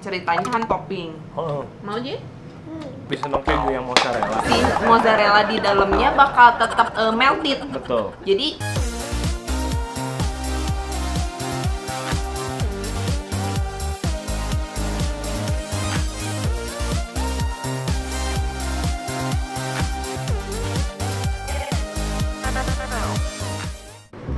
ceritanya kan topping. Oh, Mau Ji? bisa dong keju yang mozzarella. Si mozzarella di dalamnya bakal tetap melted. Betul. Jadi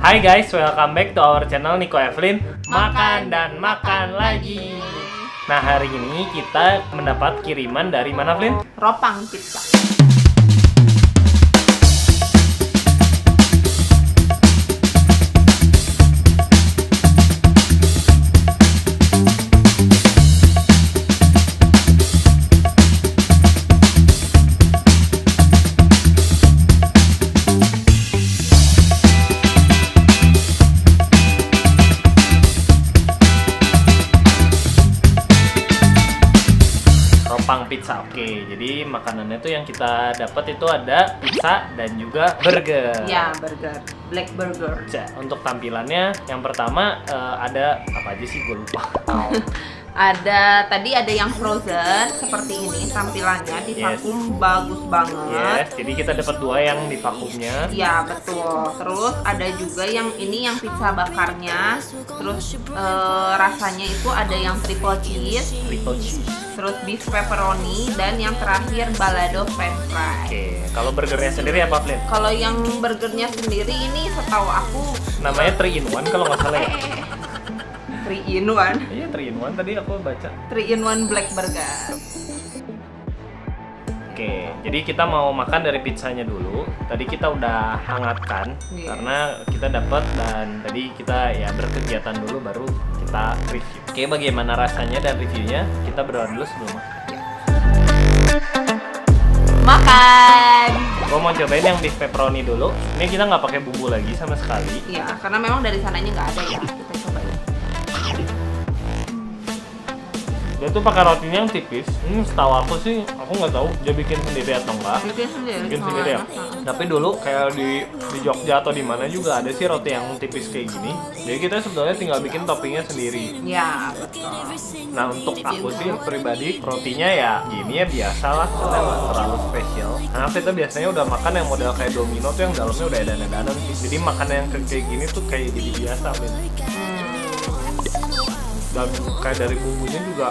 Hai guys, welcome back to our channel Nico Evelyn. Makan dan makan lagi. Nah, hari ini kita mendapat kiriman dari mana, Evelyn? Ropang Pizza. Ropang Pizza. Oke, jadi makanannya tuh yang kita dapat itu ada pizza dan juga burger. Ya, burger. Black burger. Untuk tampilannya, yang pertama ada apa aja sih, gue lupa. Tadi ada yang frozen seperti ini tampilannya, di vakum bagus banget. Yes, jadi kita dapat dua yang di vakumnya. Ya betul. Terus ada juga yang ini yang pizza bakarnya. Terus rasanya itu ada yang triple cheese, terus beef pepperoni, dan yang terakhir balado french fry. Oke, kalau burgernya sendiri apa, Flynn? Kalau yang burgernya sendiri ini setahu aku Namanya 3 in 1 kalau nggak salah ya. 3 in 1. Iya, 3 in 1 tadi aku baca. 3 in 1 black burger. Oke, jadi kita mau makan dari pizzanya dulu. Tadi kita udah hangatkan karena kita dapat, dan tadi kita ya berkegiatan dulu baru kita review. Oke, bagaimana rasanya dan reviewnya kita berdoa dulu sebelum makan. Makan. Gue mau cobain yang beef pepperoni dulu. Ini kita nggak pakai bumbu lagi sama sekali. Iya, karena memang dari sananya nggak ada ya. Kita cobain. Dia tuh pakai rotinya yang tipis. Setahu aku sih, aku nggak tahu dia bikin sendiri atau enggak. Bikin sendiri. Bikin sendiri ya. Tapi dulu kayak di Jogja atau di mana juga ada sih roti yang tipis kayak gini. Jadi kita sebetulnya tinggal bikin toppingnya sendiri. Ya, betul. Nah, untuk aku sih pribadi rotinya ya gini ya biasa lah, nggak terlalu spesial. Karena kita biasanya udah makan yang model kayak Domino tuh yang dalamnya udah ada danan sih. Jadi makan yang kayak gini tuh kayak jadi biasa, Ben. Dan kayak dari bumbunya juga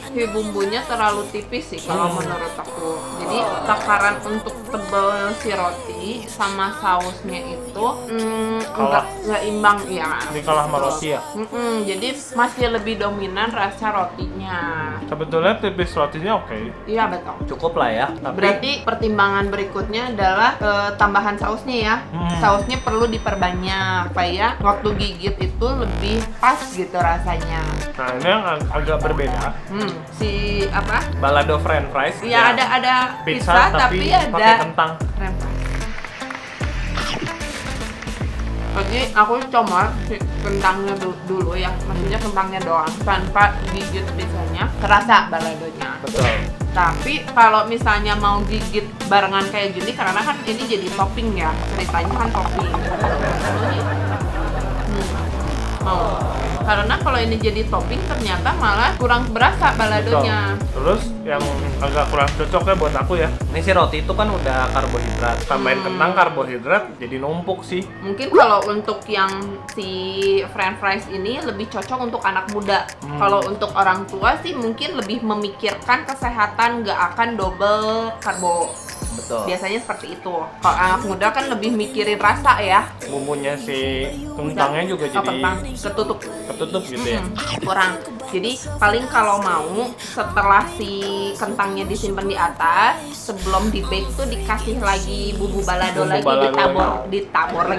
Si bumbunya terlalu tipis sih kalau menurut aku. Jadi takaran untuk tebal si roti sama sausnya itu nggak imbang ya. ini kalah sama roti ya. Jadi masih lebih dominan rasa rotinya. Sebetulnya tipis rotinya oke. Iya betul. Cukup lah ya. Tapi Berarti pertimbangan berikutnya adalah tambahan sausnya ya. Sausnya perlu diperbanyak supaya waktu gigit itu lebih pas gitu rasanya. nah, ini yang agak berbeda. Si apa? Balado french fries. Ya, ada pizza tapi ada pakai kentang. french fries. Oke, aku comot si kentangnya dulu ya. Maksudnya kentangnya doang tanpa gigit pizzanya. Kerasa baladonya. Betul. Tapi kalau misalnya mau gigit barengan kayak gini, karena kan ini jadi topping ya, ceritanya kan topping. Mau. Karena kalau ini jadi topping ternyata malah kurang berasa baladonya. Betul. Terus yang agak kurang cocok ya buat aku ya. Ini si roti itu kan udah karbohidrat. Tambahin kentang karbohidrat jadi numpuk sih. Mungkin kalau untuk yang si french fries ini lebih cocok untuk anak muda. Kalau untuk orang tua sih mungkin lebih memikirkan kesehatan, nggak akan double karbo. Betul. Biasanya seperti itu. Kalau anak muda kan lebih mikirin rasa ya. Bumbunya si kentangnya juga jadi kentang ketutup gitu ya. Kurang. Jadi paling kalau mau setelah si kentangnya disimpan di atas, sebelum di bake tuh dikasih lagi bumbu balado lagi, ditabur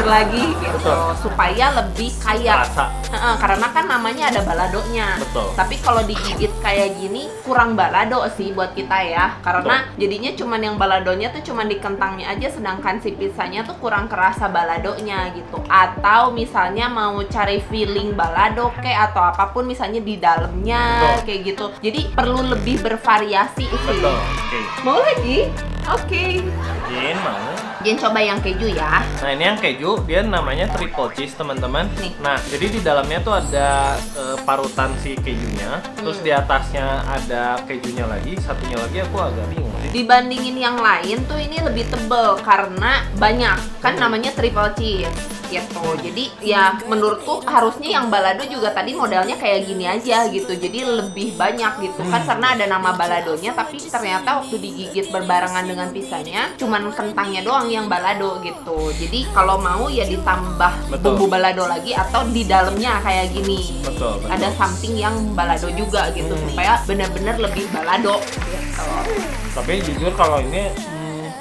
lagi gitu. Betul. Supaya lebih kaya. Rasa. Karena kan namanya ada baladonya. Betul. Tapi kalau digigit kayak gini kurang balado sih buat kita ya. Karena jadinya cuman yang baladonya tuh cuman di kentangnya aja, sedangkan si pizzanya tuh kurang kerasa baladonya gitu. Atau misalnya mau cari filling balado kayak atau apapun misalnya di dalamnya kayak gitu. Jadi perlu lebih bervariasi sih. Betul. Oke. Mau lagi? Oke. Jin mau. Jen coba yang keju ya. Nah ini yang keju, dia namanya triple cheese teman-teman. Nih. Nah jadi di dalamnya tuh ada parutan si kejunya, terus di atasnya ada kejunya lagi, satunya lagi aku agak bingung sih. Dibandingin yang lain tuh ini lebih tebel karena banyak kan namanya triple cheese gitu. Jadi ya menurutku harusnya yang balado juga tadi modelnya kayak gini aja gitu. Jadi lebih banyak gitu kan karena ada nama baladonya, tapi ternyata waktu digigit berbarengan dengan pizzanya cuman kentangnya doang yang balado gitu. Jadi kalau mau ya ditambah Betul. bumbu balado lagi atau di dalamnya kayak gini. Betul. Ada something yang balado juga gitu supaya benar-benar lebih balado gitu. Tapi jujur kalau ini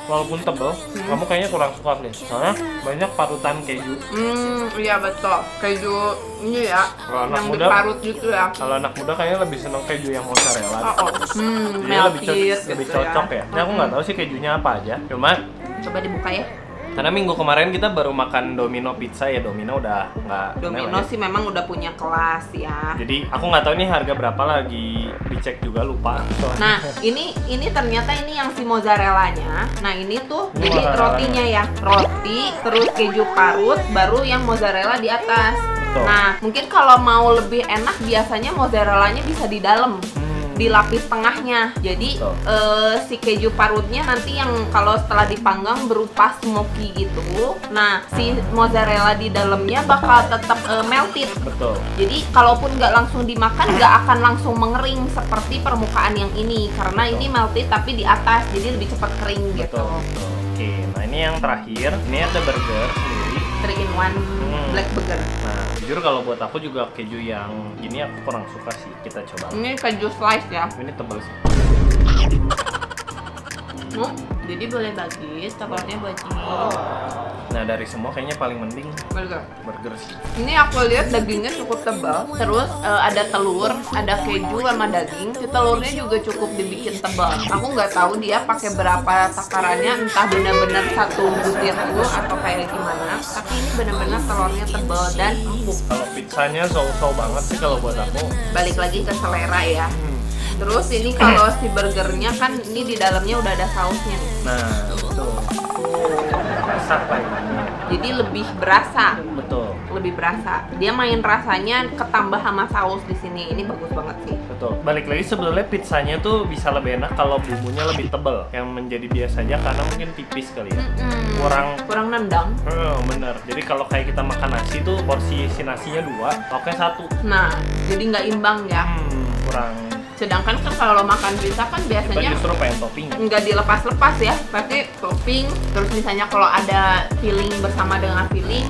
walaupun tebel, kamu kayaknya kurang suka nih. Soalnya banyak parutan keju. Iya betul. Keju ini ya, Kalau anak yang muda- diparut gitu ya. Kalau anak muda kayaknya lebih seneng keju yang mozzarella. Dia lebih, Melted lebih gitu cocok ya. Ini aku nggak tahu sih kejunya apa aja. Cuma Coba dibuka ya. karena minggu kemarin kita baru makan Domino pizza ya, Domino udah nggak Domino mewah ya. sih memang udah punya kelas ya. Jadi aku nggak tahu ini harga berapa, lagi dicek juga lupa. Nah, ini ternyata ini yang si mozzarellanya. Nah, ini tuh Ini jadi mozzarella. rotinya ya. Roti, terus keju parut, baru yang mozzarella di atas. Betul. Nah, mungkin kalau mau lebih enak biasanya mozzarellanya bisa di dalam. Di lapis tengahnya. Jadi Betul. si keju parutnya nanti yang kalau setelah dipanggang berupa smoky gitu. Nah, si mozzarella di dalamnya bakal tetap melted. Betul. Jadi kalaupun nggak langsung dimakan nggak akan langsung mengering seperti permukaan yang ini karena Betul. ini melted tapi di atas jadi lebih cepat kering gitu. Betul. Betul. Oke, nah ini yang terakhir. Ini ada burger sendiri. 3 in 1 black burger. Nah, jujur kalau buat aku juga keju yang gini aku kurang suka sih. Kita coba. Ini keju slice ya. Ini tebal sih. Jadi boleh bagi, telurnya bagi. Nah dari semua kayaknya paling mending Burger. burger sih. Ini aku lihat dagingnya cukup tebal. Terus ada telur, ada keju sama daging. Si telurnya juga cukup dibikin tebal. Aku nggak tahu dia pakai berapa takarannya, entah benar-benar satu butir tuh atau kayak gimana. Tapi ini benar-benar telurnya tebal dan empuk. Kalau pizzanya so-so banget sih kalau buat aku. Balik lagi ke selera ya. Terus ini kalau si burgernya kan ini di dalamnya udah ada sausnya nih. Nah betul. Masak kayaknya. Jadi lebih berasa. Betul. Lebih berasa. Dia main rasanya ketambah sama saus di sini. Ini bagus banget sih. Betul. Balik lagi sebenarnya pizzanya tuh bisa lebih enak kalau bumbunya lebih tebal. Yang menjadi biasanya karena mungkin tipis kali ya. Kurang nendang. Bener. Jadi kalau kayak kita makan nasi tuh porsi si nasinya 2, lauknya 1. Nah, jadi nggak imbang ya. Kurang. Sedangkan kan kalau makan pizza kan Kita biasanya justru pengen toppingnya. nggak dilepas-lepas ya. Pasti topping. Terus misalnya kalau ada filling bersama dengan filling,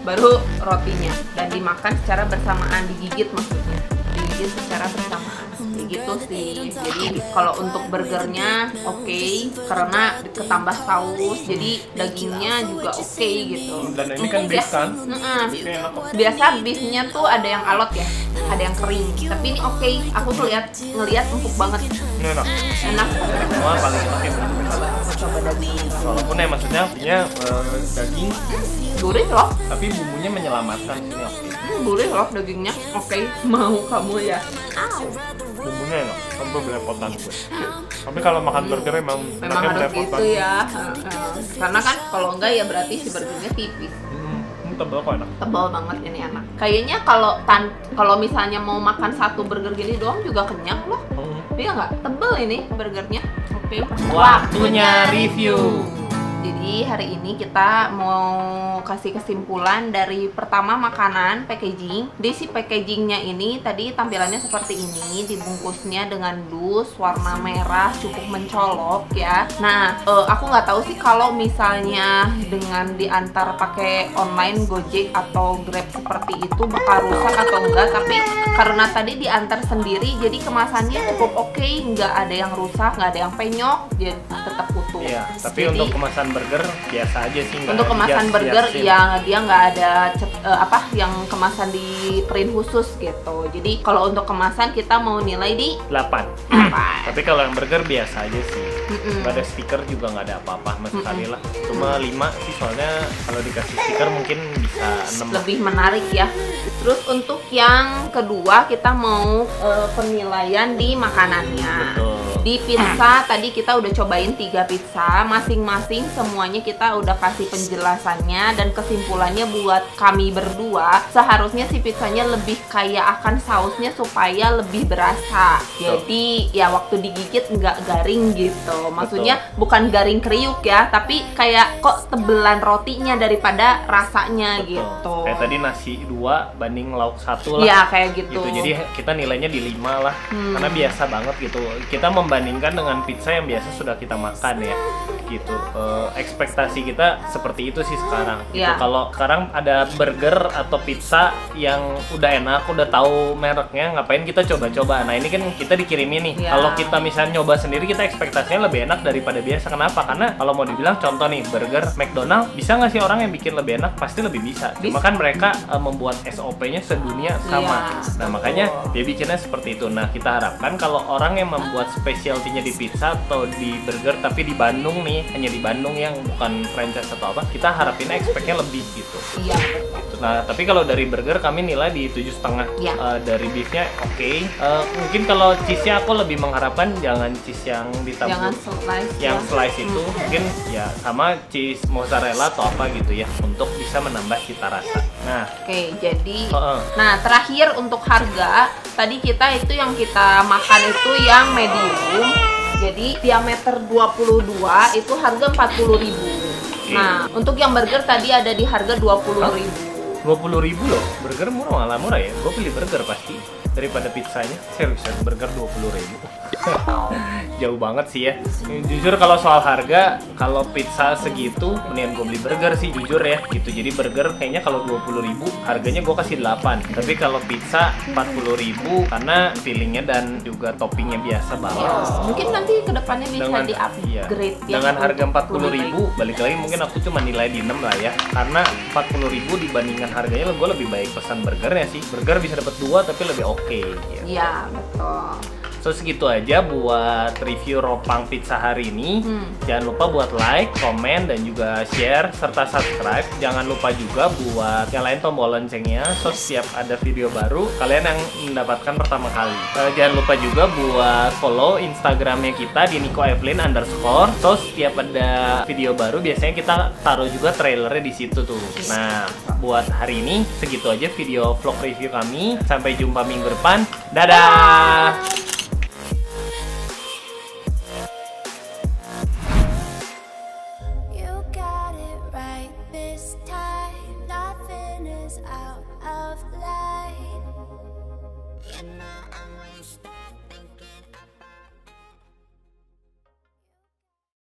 baru rotinya. Dan dimakan secara bersamaan, digigit maksudnya. Digigit secara bersamaan. Kayak gitu sih. Jadi kalau untuk burgernya oke, karena ketambah saus, jadi dagingnya juga oke gitu. Dan ini kan Empuk beef ya. kan? Mm-mm. Beefnya enak kok. Biasa beefnya tuh ada yang alot ya, ada yang kering. Tapi ini oke, aku ngelihat empuk banget, Ini enak. enak. Semua paling enak ya. Aku coba daging. Walaupun ya maksudnya punya daging, Gurih loh, tapi bumbunya menyelamatkan sini oke. gurih loh dagingnya. Oke, mau kamu ya. Bumbunya enak, tanpa belepotan gue. Tapi kalau makan burger emang Memang enaknya harus belepotan. gitu ya. Karena kan kalau enggak ya berarti si burgernya tipis. Ini tebal kok enak. Tebal banget ini enak. Kayaknya kalau misalnya mau makan satu burger gini doang juga kenyang loh. Iya nggak? Tebel ini burgernya. Oke. Waktunya review. Jadi hari ini kita mau kasih kesimpulan dari pertama makanan packaging. Di si packagingnya ini tadi tampilannya seperti ini, dibungkusnya dengan dus warna merah cukup mencolok ya. Nah, aku nggak tahu sih kalau misalnya dengan diantar pakai online Gojek atau Grab seperti itu bakal rusak atau enggak. Tapi karena tadi diantar sendiri, jadi kemasannya cukup oke, nggak ada yang rusak, nggak ada yang penyok, jadi tetap utuh. Iya, tapi Jadi, untuk kemasan burger biasa aja sih. nggak untuk kemasan hias- burger hiasin. ya dia nggak ada yang kemasan di print khusus gitu. Jadi kalau untuk kemasan kita mau nilai di 8. 8. Tapi kalau yang burger biasa aja sih. Mm-mm. Nggak ada stiker juga nggak ada apa-apa sama sekali lah. Cuma 5 sih soalnya kalau dikasih stiker mungkin bisa 6. Lebih menarik ya. Terus untuk yang kedua kita mau penilaian di makanannya. Betul. Di pizza tadi kita udah cobain 3 pizza, masing-masing semuanya kita udah kasih penjelasannya dan kesimpulannya buat kami berdua. Seharusnya si pizzanya lebih kaya akan sausnya supaya lebih berasa. Jadi ya waktu digigit nggak garing gitu. Maksudnya bukan garing kriuk ya, tapi kayak kok tebelan rotinya daripada rasanya. Betul. Gitu. Kayak tadi nasi 2 banding lauk 1 lah. Iya kayak gitu. Jadi kita nilainya di 5 lah. Karena biasa banget gitu. Kita membandingkan dengan pizza yang biasa sudah kita makan ya. Gitu. Ekspektasi kita seperti itu sih sekarang. Gitu. Kalau sekarang ada burger atau pizza yang udah enak, udah tahu mereknya, ngapain kita coba-coba. Nah, ini kan kita dikirimin nih. Kalau kita misalnya nyoba sendiri, kita ekspektasinya lebih enak daripada biasa. Kenapa? Karena kalau mau dibilang contoh nih, burger McDonald, bisa nggak sih orang yang bikin lebih enak? Pasti lebih bisa. Cuma kan mereka membuat SOP-nya sedunia sama. Nah, makanya dia bikinnya seperti itu. Nah, kita harapkan kalau orang yang membuat specialty-nya di pizza atau di burger tapi di Bandung nih, hanya di Bandung yang bukan franchise atau apa, kita harapin expect-nya lebih gitu. Iya. Nah, tapi kalau dari burger kami nilai di 7,5. Dari beefnya oke. Mungkin kalau cheese-nya aku lebih mengharapkan jangan cheese yang ditabur. Jangan slice. Yang slice itu mungkin ya sama cheese mozzarella atau apa gitu ya, untuk bisa menambah cita rasa. Nah, jadi nah terakhir untuk harga, tadi kita itu yang kita makan itu yang medium. Jadi diameter 22 itu harga 40.000. Nah, untuk yang burger tadi ada di harga 20.000. 20.000 loh, burger malah murah ya. Gue pilih burger pasti daripada pizzanya. Seriusan, burger 20.000. Jauh banget sih ya. Jujur kalau soal harga, kalau pizza segitu mendingan gue beli burger sih jujur ya gitu. Jadi burger kayaknya kalau 20.000 harganya gue kasih 8. Tapi kalau pizza 40.000 karena feelingnya dan juga toppingnya biasa banget. Mungkin nanti kedepannya bisa di-upgrade ya. Dengan harga 40.000, balik lagi mungkin aku cuma nilai di 6 lah ya. Karena 40.000 dibandingkan harganya gue lebih baik pesan burgernya sih. Burger bisa dapat 2 tapi lebih oke. Iya, betul. So segitu aja buat review Ropang Pizza hari ini. Jangan lupa buat like, komen, dan juga share serta subscribe. Jangan lupa juga buat nyalain tombol loncengnya, so setiap ada video baru kalian yang mendapatkan pertama kali. Jangan lupa juga buat follow Instagramnya kita di @nico_evelyn_. So setiap ada video baru biasanya kita taruh juga trailernya di situ tuh. Nah, buat hari ini segitu aja video vlog review kami. Sampai jumpa minggu depan. Dadah. Nothing is out of line in my